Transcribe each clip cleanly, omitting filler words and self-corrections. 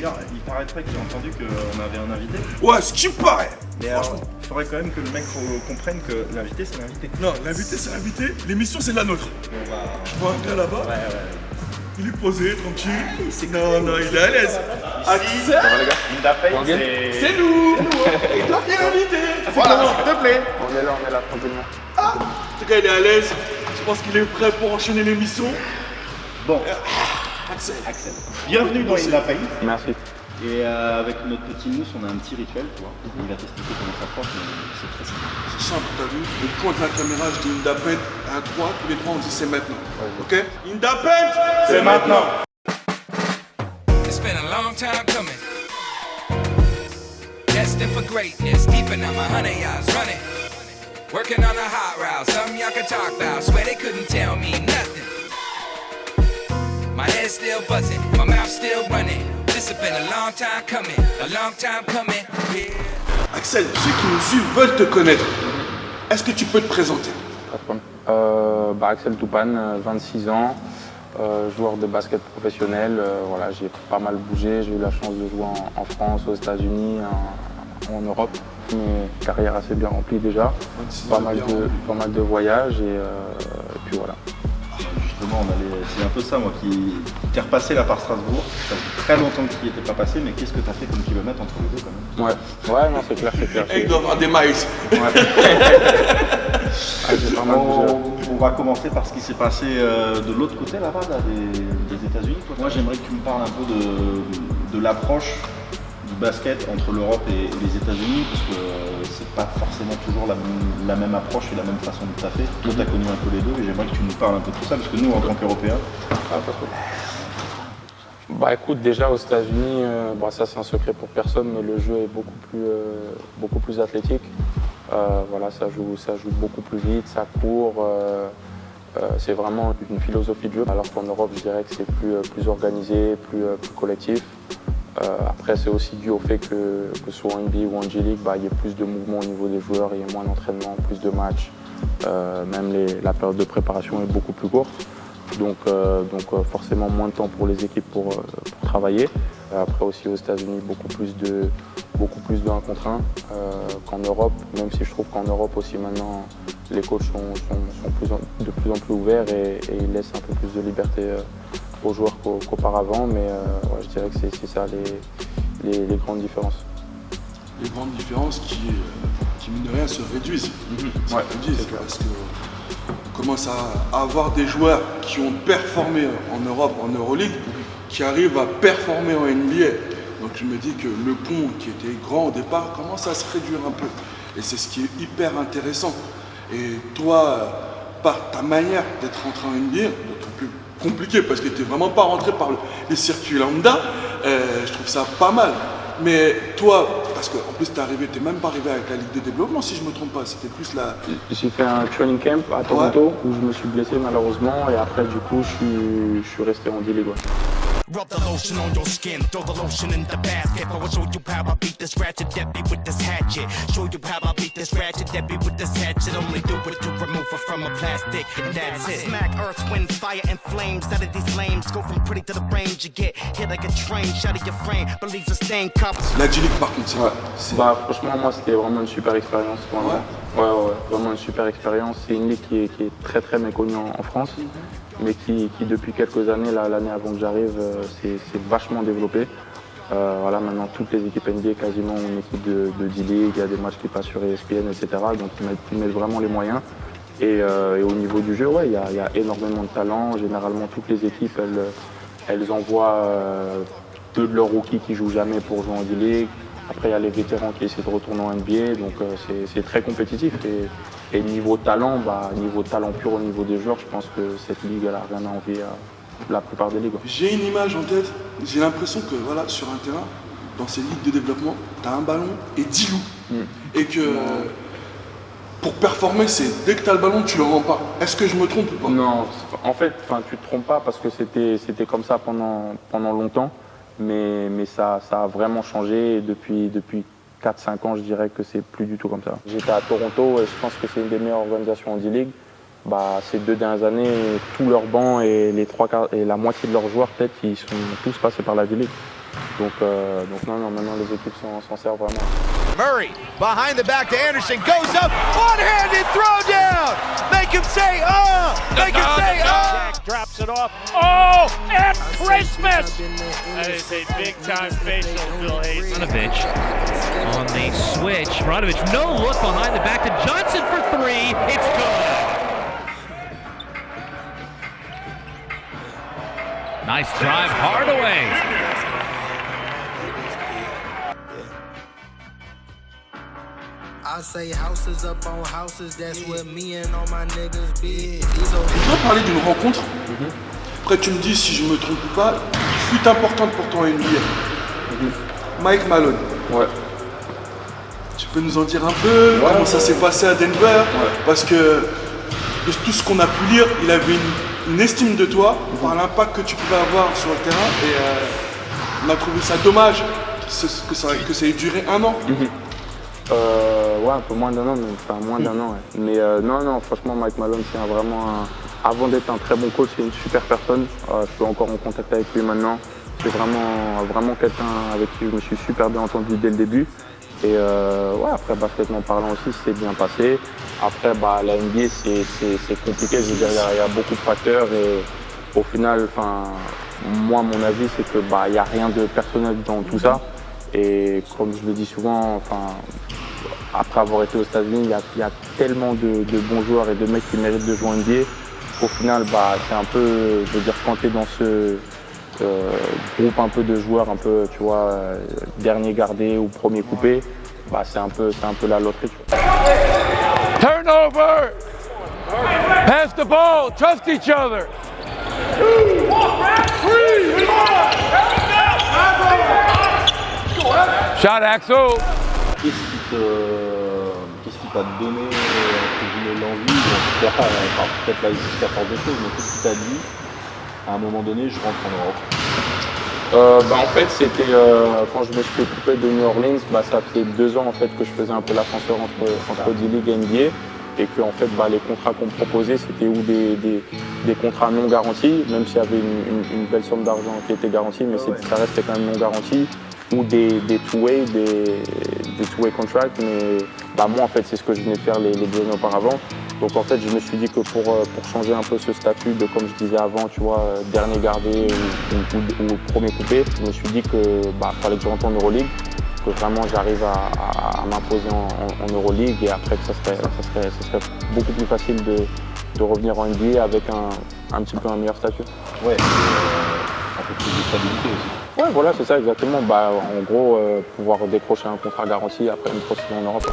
dire, il paraîtrait que j'ai entendu qu'on avait un invité. Ouais, ce qui paraît. Mais Franchement. il faudrait quand même que le mec comprenne que l'invité, c'est l'invité. Non, l'invité, c'est l'invité. L'émission, c'est la nôtre. On va... Je vois un gars là-bas. Ouais. Il est posé, tranquille. Non, il est à l'aise. Ici, ça va les gars? Mbappé, C'est nous. Et toi qui es l'invité. Voilà, s'il te plaît. On est là, tranquillement. Ah, ce gars, il est à l'aise. Je pense qu'il est prêt pour enchaîner l'émission. Bon, Axel. bienvenue dans Mbappé. Merci. Et avec notre petit mousse, on a un petit rituel, tu vois. Il va t'expliquer comment ça se passe, mais c'est très simple. C'est simple, t'as vu? Je pointe la caméra, je dis Indapent à 3, tous les trois on dit c'est maintenant. Ok? Indapent, c'est maintenant. It's been a long time coming. Destined for greatness, keeping on my 100 yards running. Working on a hot route, something y'all can talk about. Swear they couldn't tell me nothing. My head's still buzzing, my mouth still running. This has been a long time coming, yeah. Axel, ceux qui nous suivent veulent te connaître. Est-ce que tu peux te présenter? Pas de problème. Axel Toupane, 26 ans, joueur de basket professionnel. Voilà, j'ai pas mal bougé, j'ai eu la chance de jouer en France, aux États-Unis, en Europe. Une carrière assez bien remplie déjà, pas mal de voyages et puis voilà. Justement, c'est un peu ça, moi, qui t'es repassé là par Strasbourg. Ça fait très longtemps que tu n'y étais pas passé, mais qu'est-ce que tu as fait comme kilomètre entre les deux quand même? Ouais, non, c'est clair. Et il doit avoir des miles. Ouais. J'ai pas mal bougé là. On va commencer par ce qui s'est passé de l'autre côté là-bas, des États-Unis. Moi, j'aimerais que tu me parles un peu de l'approche du basket entre l'Europe et les États-Unis, parce que c'est pas forcément toujours la même approche et la même façon de taffer. Toi, tu as connu un peu les deux, et j'aimerais que tu nous parles un peu de tout ça, parce que nous, en tant qu'Européens... Écoute, déjà aux États-Unis, ça c'est un secret pour personne, mais le jeu est beaucoup plus athlétique. Voilà, ça joue beaucoup plus vite, ça court. C'est vraiment une philosophie de jeu, alors qu'en Europe, je dirais que c'est plus organisé, plus collectif. Après, c'est aussi dû au fait que ce soit en NBA ou en G-League, il y a plus de mouvements au niveau des joueurs, il y a moins d'entraînement, plus de matchs. Même la période de préparation est beaucoup plus courte. Donc forcément moins de temps pour les équipes pour travailler. Après aussi aux États-Unis, beaucoup plus de 1 contre 1 qu'en Europe, même si je trouve qu'en Europe aussi maintenant les coachs sont de plus en plus ouverts et ils laissent un peu plus de liberté aux joueurs qu'auparavant, mais je dirais que c'est ça les grandes différences. Les grandes différences qui mine de rien, se réduisent. Parce qu'on commence à avoir des joueurs qui ont performé en Europe, en Euroleague, qui arrivent à performer en NBA. Donc je me dis que le pont qui était grand au départ commence à se réduire un peu. Et c'est ce qui est hyper intéressant. Et toi, par ta manière d'être rentré en NBA, d'autant plus compliqué parce que tu n'es vraiment pas rentré par les circuits lambda, je trouve ça pas mal. Mais toi, parce qu'en plus t'es même pas arrivé avec la Ligue de développement si je me trompe pas, c'était plus la... J'ai fait un training camp à Toronto où je me suis blessé malheureusement et après du coup je suis resté en D-League. Rub the lotion on your skin, throw the lotion in the basket. I will show you how I beat this ratchet Debbie with this hatchet. Show you how I beat this ratchet Debbie with this hatchet. Only do it to remove her from a plastic, and that's it. Smack earth, wind, fire, and flames. Out of these flames, go from pretty to the range. You get hit like a train, shot at your frame. Believes a stain cup. La G-League par contre, Franchement, moi c'était vraiment une super expérience pour moi. Ouais, vraiment une super expérience. C'est une ligue qui est très très méconnue en France, mais qui depuis quelques années, l'année avant que j'arrive, c'est vachement développé. Voilà, maintenant toutes les équipes NBA quasiment ont une équipe de D-League, il y a des matchs qui passent sur ESPN, etc. Donc ils mettent vraiment les moyens. Et au niveau du jeu, il y a énormément de talent. Généralement toutes les équipes, elles envoient deux de leurs rookies qui jouent jamais pour jouer en D-League. Après, il y a les vétérans qui essaient de retourner en NBA, donc c'est très compétitif. Et niveau talent pur au niveau des joueurs, je pense que cette ligue, elle n'a rien à envier à la plupart des ligues. J'ai une image en tête, j'ai l'impression que voilà, sur un terrain, dans ces ligues de développement, tu as un ballon et 10 loups. Et que pour performer, c'est dès que tu as le ballon, tu le rends pas. Est-ce que je me trompe ou pas? Non, en fait, tu te trompes pas parce que c'était comme ça pendant longtemps. Mais ça a vraiment changé et depuis 4-5 ans, je dirais que c'est plus du tout comme ça. J'étais à Toronto et je pense que c'est une des meilleures organisations en D-League. Ces 2 dernières années, tous leurs bancs et la moitié de leurs joueurs, peut-être, ils sont tous passés par la D-League. Donc non, maintenant les équipes s'en servent vraiment. Murray behind the back to Anderson, goes up, one-handed throw down. Make him say, make him say, Jack drops it off. Oh, and Christmas! That is a big-time facial, Phil Hayes. Radovic on the switch. Radovic, no look behind the back to Johnson for three. It's good. Nice drive, Hardaway. I say houses up on houses, that's what me and all my niggas be. On va parler d'une rencontre. Après, tu me dis si je me trompe ou pas, qui fut importante pour toi en NBA. Mike Malone. Ouais. Tu peux nous en dire un peu comment ça s'est passé à Denver? Parce que de tout ce qu'on a pu lire, il avait une estime de toi par l'impact que tu pouvais avoir sur le terrain. Et on a trouvé ça dommage que ça ait duré 1 an. Ouais, un peu moins d'un an, mais enfin moins d'un an. Ouais. Mais non, franchement, Mike Malone, c'est avant d'être un très bon coach, c'est une super personne. Je suis encore en contact avec lui maintenant. C'est vraiment quelqu'un avec qui je me suis super bien entendu dès le début. Et ouais, après, baskettement parlant aussi, c'est bien passé. Après, la NBA, c'est compliqué. Je veux dire, il y a beaucoup de facteurs. Et au final, moi, mon avis, c'est que il n'y a rien de personnel dans tout ça. Et comme je le dis souvent, après avoir été aux États-Unis, il y a tellement de bons joueurs et de mecs qui méritent de jouer en NBA. Au final, c'est un peu, je veux dire, quand tu es dans ce groupe un peu de joueurs, un peu, tu vois, dernier gardé ou premier coupé, c'est un peu la loterie. Turnover! Pass the ball, trust each other. Shot, Axel. Qu'est-ce qui t'a donné entre guillemets l'envie, peut-être là jusqu'à faire des choses, mais qu'est-ce qui t'a dit à un moment donné je rentre en Europe? En fait, c'était quand je me suis occupé de New Orleans, ça fait 2 ans en fait que je faisais un peu l'ascenseur entre D-League et NBA, et que en fait les contrats qu'on me proposait c'était ou des contrats non garantis, même s'il y avait une belle somme d'argent qui était garantie, mais ça restait quand même non garanti, ou des two-way, des two-way contracts, mais moi en fait c'est ce que je venais faire les 2 années auparavant. Donc en fait je me suis dit que pour changer un peu ce statut de, comme je disais avant, tu vois, dernier gardé ou premier coupé, je me suis dit que fallait que je rentre en Euroleague, que vraiment j'arrive à m'imposer en Euroleague, et après que ça serait beaucoup plus facile de revenir en NBA avec un petit peu un meilleur statut. Ouais, un peu plus de stabilité aussi. Ouais, voilà, c'est ça exactement. En gros, pouvoir décrocher un contrat garanti après une pro saison en Europe.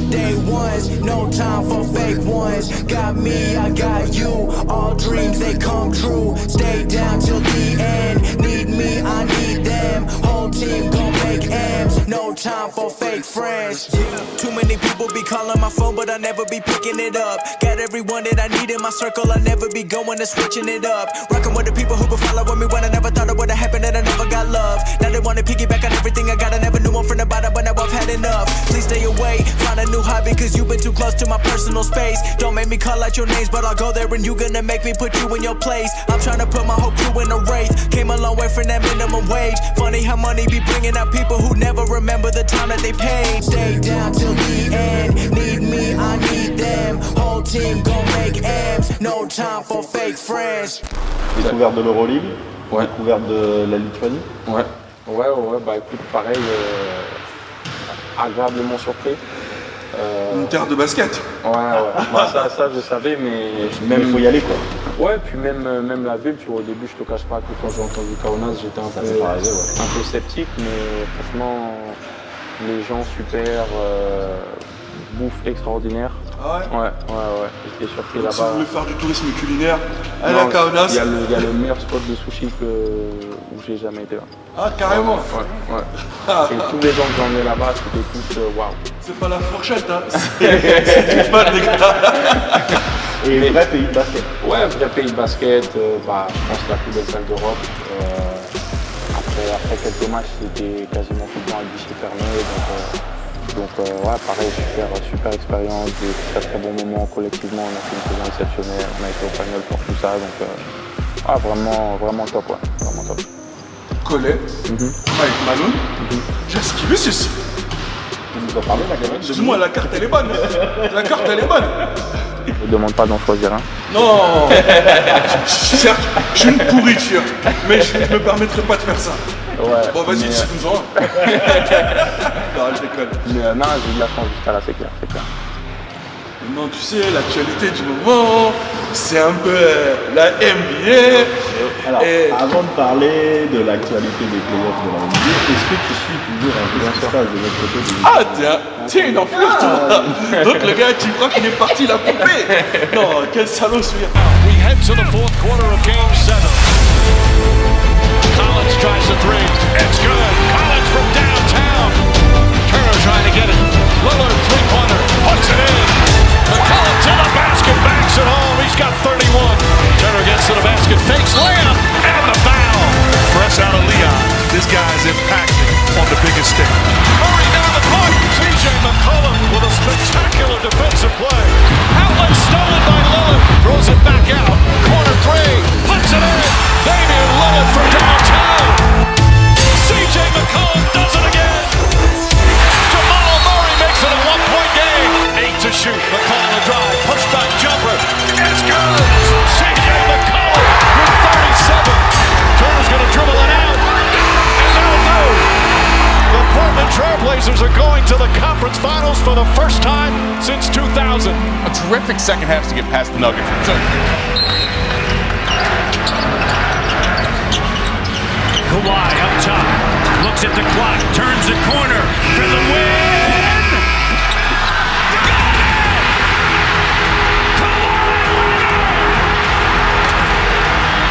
Day ones, no time for fake ones. Got me, I got you. All dreams they come true. Stay down till the end. Need me, I need them. Whole team gon' make M's. No time for fake friends. Too many people be calling my phone, but I never be picking it up. Got everyone that I need in my circle. I never be going and switching it up. Rocking with the people who been following me when I never thought it would've happened and I never got love. Now they wanna piggyback on everything I got. I never knew one from the bottom, but now I've had enough. Please stay away, find a new hobby, cause you've been too close to my personal space. Don't make me call out your names, but I'll go there and you gonna make me put you in your place. I'm trying to put my whole crew in a wraith. Came a long way from that minimum wage. Funny how money be bringing out people who never remember the time that they paid. Stay down till the end. Need me, I need them. Whole team gon' make M's. No time for fake friends. Découverte de l'Euroleague, Ouais. découverte de la Lituanie. Ouais, écoute, pareil, agréablement surpris. Une terre de basket. Ouais. Ça je savais, mais Même il faut y aller quoi. Ouais, puis même la ville, tu vois, au début, je te cache pas que quand j'ai entendu Kaunas, j'étais un peu sceptique, mais franchement, les gens super, bouffe extraordinaire. Ah ouais. Ouais. J'étais surpris Donc, si là-bas. vous voulez faire du tourisme culinaire, allez Non, à Kaunas. Il y a le meilleur spot de sushi où j'ai jamais été là. Ah, carrément. Ouais. Et tous les gens que j'ai emmenés là-bas, c'était tous waouh. C'est pas la fourchette, hein. C'est du fun, les gars. Et vrai pays de basket. Ouais, vrai pays de basket, je pense la plus belle salle d'Europe. Après quelques matchs, c'était quasiment tout le temps à guichet fermé. Donc pareil, super expérience, des très bons moments collectivement. On a fait une saison exceptionnelle, on a été au final pour tout ça. Donc vraiment top, ouais. Vraiment top. Collet, avec Malone. J'ai esquivé ceci. On nous a parlé la gamme. Excuse-moi, la carte elle est bonne. La carte elle est bonne. Ne demande pas d'en choisir un. Non. Certes, je suis une pourriture, mais je me permettrai pas de faire ça. Ouais, Bon, vas-y, mais, dis-nous-en. Non, je déconne. Mais non, j'ai eu de la chance jusqu'à là, c'est clair. Non, tu sais, l'actualité du moment, c'est un peu la NBA. Alors, Et- avant de parler de l'actualité des playoffs de la NBA, est-ce que tu suis toujours un peu ce qui se passe de l'autre côté du Ah, t'es une enflure, toi. Donc le gars, tu crois qu'il est parti la couper. Non, quel salaud celui-là. We head to the fourth quarter of Game 7. Collins tries the three. It's good. Collins from downtown. Turner trying to get it. Lillard three-pointer. Puts it in. McCollum to the basket. Backs it home. He's got 31. Turner gets to the basket. Fakes layup. And the foul. Fresh out of Leon. This guy's impacting on the biggest stage. Murray down the court. CJ McCollum with a spectacular defensive play. Outlet stolen by Lillard. Throws it back out. Corner three. Puts it in. Damian Lillard from downtown. CJ McCollum does it again. Jamal Murray makes it a one-point game. 8 to shoot. McCollum a drive. Push-back jumper. It's good. CJ McCollum with 37. Turner's going to dribble it out. And they'll do. The Portland Trailblazers are going to the conference finals for the first time since 2000. A terrific second half to get past the Nuggets. Kawhi up top, looks at the clock, turns the corner for the win! Got it! Kawhi Leonard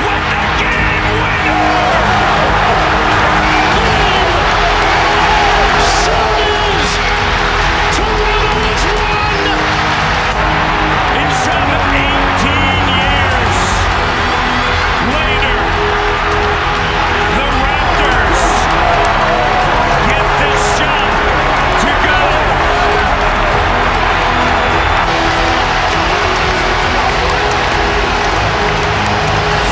with the game winner! Shoulders! Toronto has won! Instead of 18 years later, the Raptors get this shot to go.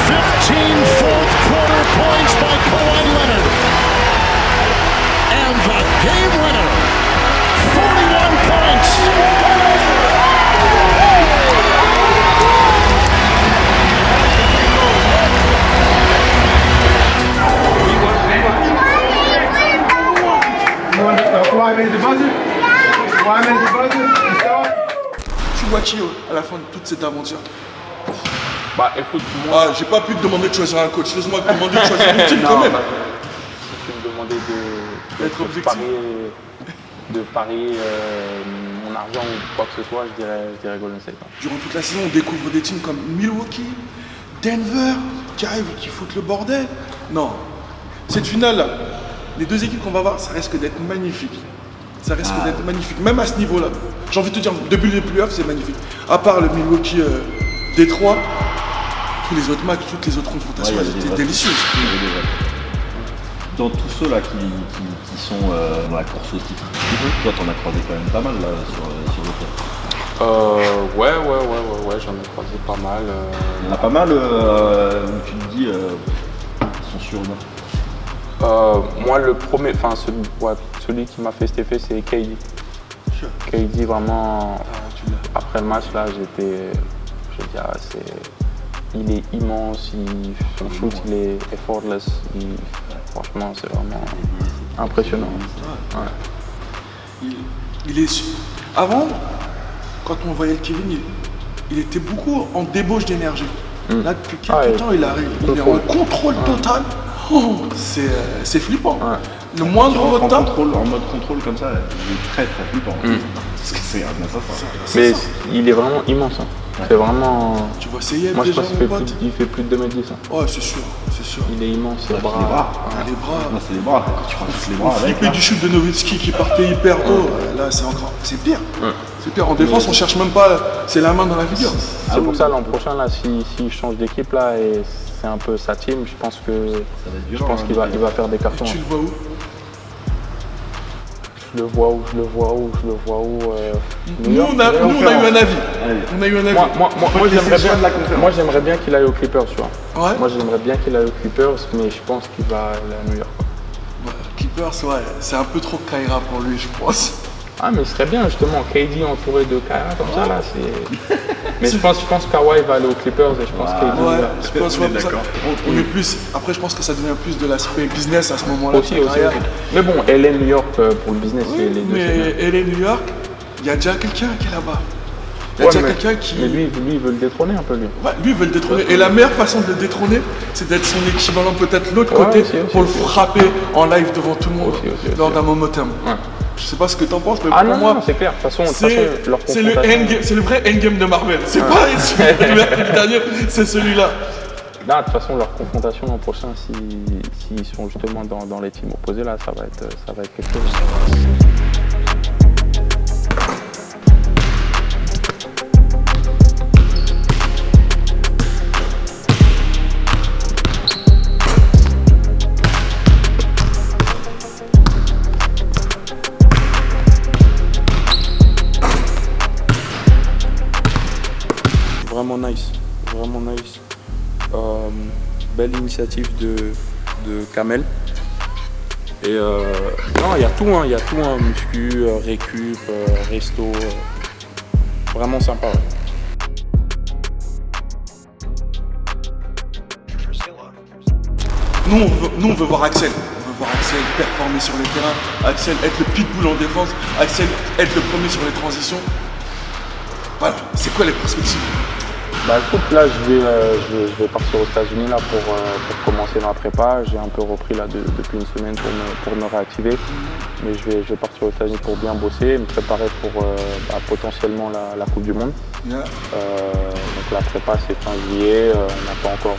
15 fourth quarter points by Kawhi Leonard. And the game winner, 41 points. Tu vois qui à la fin de toute cette aventure? Bah écoute, moi, Ah, j'ai pas pu te demander de choisir un coach. Laisse-moi te demander de choisir une team quand même. si tu me demandais D'être de objectif. parier mon argent ou quoi que ce soit, je dirais Golden State. Durant toute la saison, on découvre des teams comme Milwaukee, Denver, qui arrivent et qui foutent le bordel. Non, cette finale-là, les deux équipes qu'on va voir, ça risque d'être magnifique. Ça risque d'être magnifique, même à ce niveau-là. J'ai envie de te dire, depuis les playoffs, c'est magnifique. À part le Milwaukee Détroit, tous les autres matchs, toutes les autres confrontations, Ouais, il y a elles des étaient vrais. délicieuses. Dans tous ceux là qui sont dans la course au titre, toi t'en as croisé quand même pas mal là sur le terrain. Ouais, j'en ai croisé pas mal. Il y en a pas mal où tu te dis ils sont surhumains. Moi, le premier, enfin celui qui m'a fait cet effet, c'est KD. KD, vraiment, après le match, là, je dis, il est immense, son shoot, il est effortless. Franchement, c'est vraiment impressionnant. Ouais. Il est avant, quand on voyait le Kevin, il était beaucoup en débauche d'énergie. Là, depuis quelques temps, il arrive. Il est en contrôle total. Oh, c'est flippant. Ouais. Le moindre En retard. mode contrôle comme ça, il est très très flippant. Parce que c'est un assassin. Mais il est vraiment immense. Hein. C'est vraiment. Tu vois, c'est Yeb Moi, je déjà, pense mon qu'il pote. fait plus de 2m10. Hein. Ouais, c'est sûr, c'est sûr. Il est immense, ses Les bras. bras. Ah, les bras. Non, c'est les bras. Quand tu rajoutes les On bras avec. flippait là. du shoot de Nowitzki qui partait hyper haut. Là, c'est pire. C'est pire. En défense, on cherche même pas. C'est la main dans la figure. C'est pour ça l'an prochain, là, s'il change d'équipe là et c'est un peu sa team, je pense Ça va être violent, hein, qu'il va faire des cartons. Tu le vois où? je le vois où. Nous, on a eu un avis. On a eu un avis. Moi, j'aimerais bien qu'il aille aux Clippers, tu vois. Ouais. Moi, j'aimerais bien qu'il aille aux Clippers, mais je pense qu'il va aller à New York. Ouais, Clippers, ouais, c'est un peu trop Kyra pour lui, je pense. Ah, mais ce serait bien, justement, KD entouré de Kyra, comme ça, là, c'est... Mais je pense que Kawhi va aller aux Clippers et je pense KD... Ouais, je pense on est plus... Après, je pense que ça devient plus de l'aspect business à ce moment-là. Aussi. Mais bon, LA, New York, pour le business, Oui, c'est les deux. mais LA, New York, il y a déjà quelqu'un qui est là-bas. Il y a déjà quelqu'un qui... Mais lui, il veut le détrôner un peu, lui. Ouais, lui, il veut le détrôner. Et la meilleure façon de le détrôner, c'est d'être son équivalent peut-être de l'autre côté pour le frapper en live devant tout le monde lors d'un moment terme. Ouais. Je sais pas ce que t'en penses, mais pour moi, c'est clair. De toute façon, leur c'est le vrai endgame de Marvel. C'est pas le mercredi dernier, c'est celui-là. Là, de toute façon, leur confrontation l'an prochain, s'ils sont justement dans les teams opposés, là, ça va être quelque chose. Vraiment nice. Belle initiative de Kamel. Et non, il y a tout, muscu, récup, resto, vraiment sympa. Ouais. Nous, on veut voir Axel. On veut voir Axel performer sur le terrain, Axel être le pitbull en défense, Axel être le premier sur les transitions. Voilà, c'est quoi les perspectives? Bah écoute, là je vais partir aux États-Unis là pour commencer ma prépa. J'ai un peu repris là depuis une semaine pour me réactiver. Mais je vais partir aux États-Unis pour bien bosser, me préparer pour potentiellement la Coupe du Monde. Yeah. Donc la prépa c'est fin juillet, on n'a pas encore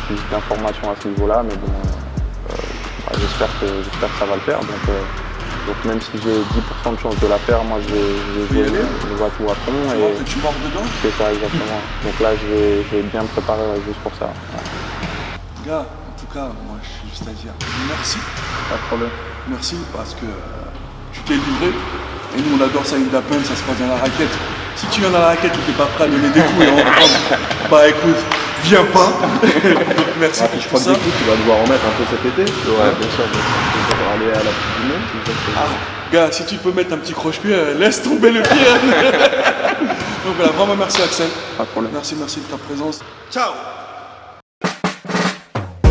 plus d'informations à ce niveau-là, mais bon, j'espère que ça va le faire. Donc même si j'ai 10% de chance de la faire, moi je vais tout à fond. Et tu mords dedans? C'est ça, exactement. Donc là je vais bien me préparer juste pour ça. Ouais. Gars, en tout cas, moi je suis juste à dire merci. Pas de problème. Merci parce que tu t'es livré. Et nous on adore ça, une d'appel, ça se passe dans la raquette. Si tu viens dans la raquette et t'es pas prêt à donner des coups et en prendre, bah écoute, viens pas. Donc merci pour je crois que du coup tu vas devoir en mettre un peu cet été. Ouais, bien sûr. Pour aller à la Coupe du Monde. Gars, si tu peux mettre un petit croche-pied, laisse tomber le pied. Donc voilà, vraiment merci Axel. Pas de problème. Merci de ta présence. Ciao.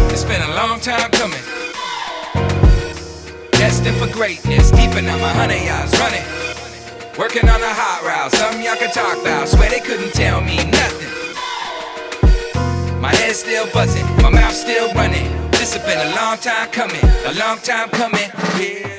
It's been a long time coming. Destined for greatness, deeper now my 100 yards running. Working on a hot route, something y'all can talk about. Swear they couldn't tell me nothing. My head's still buzzing, my mouth still running. This has been a long time coming, yeah.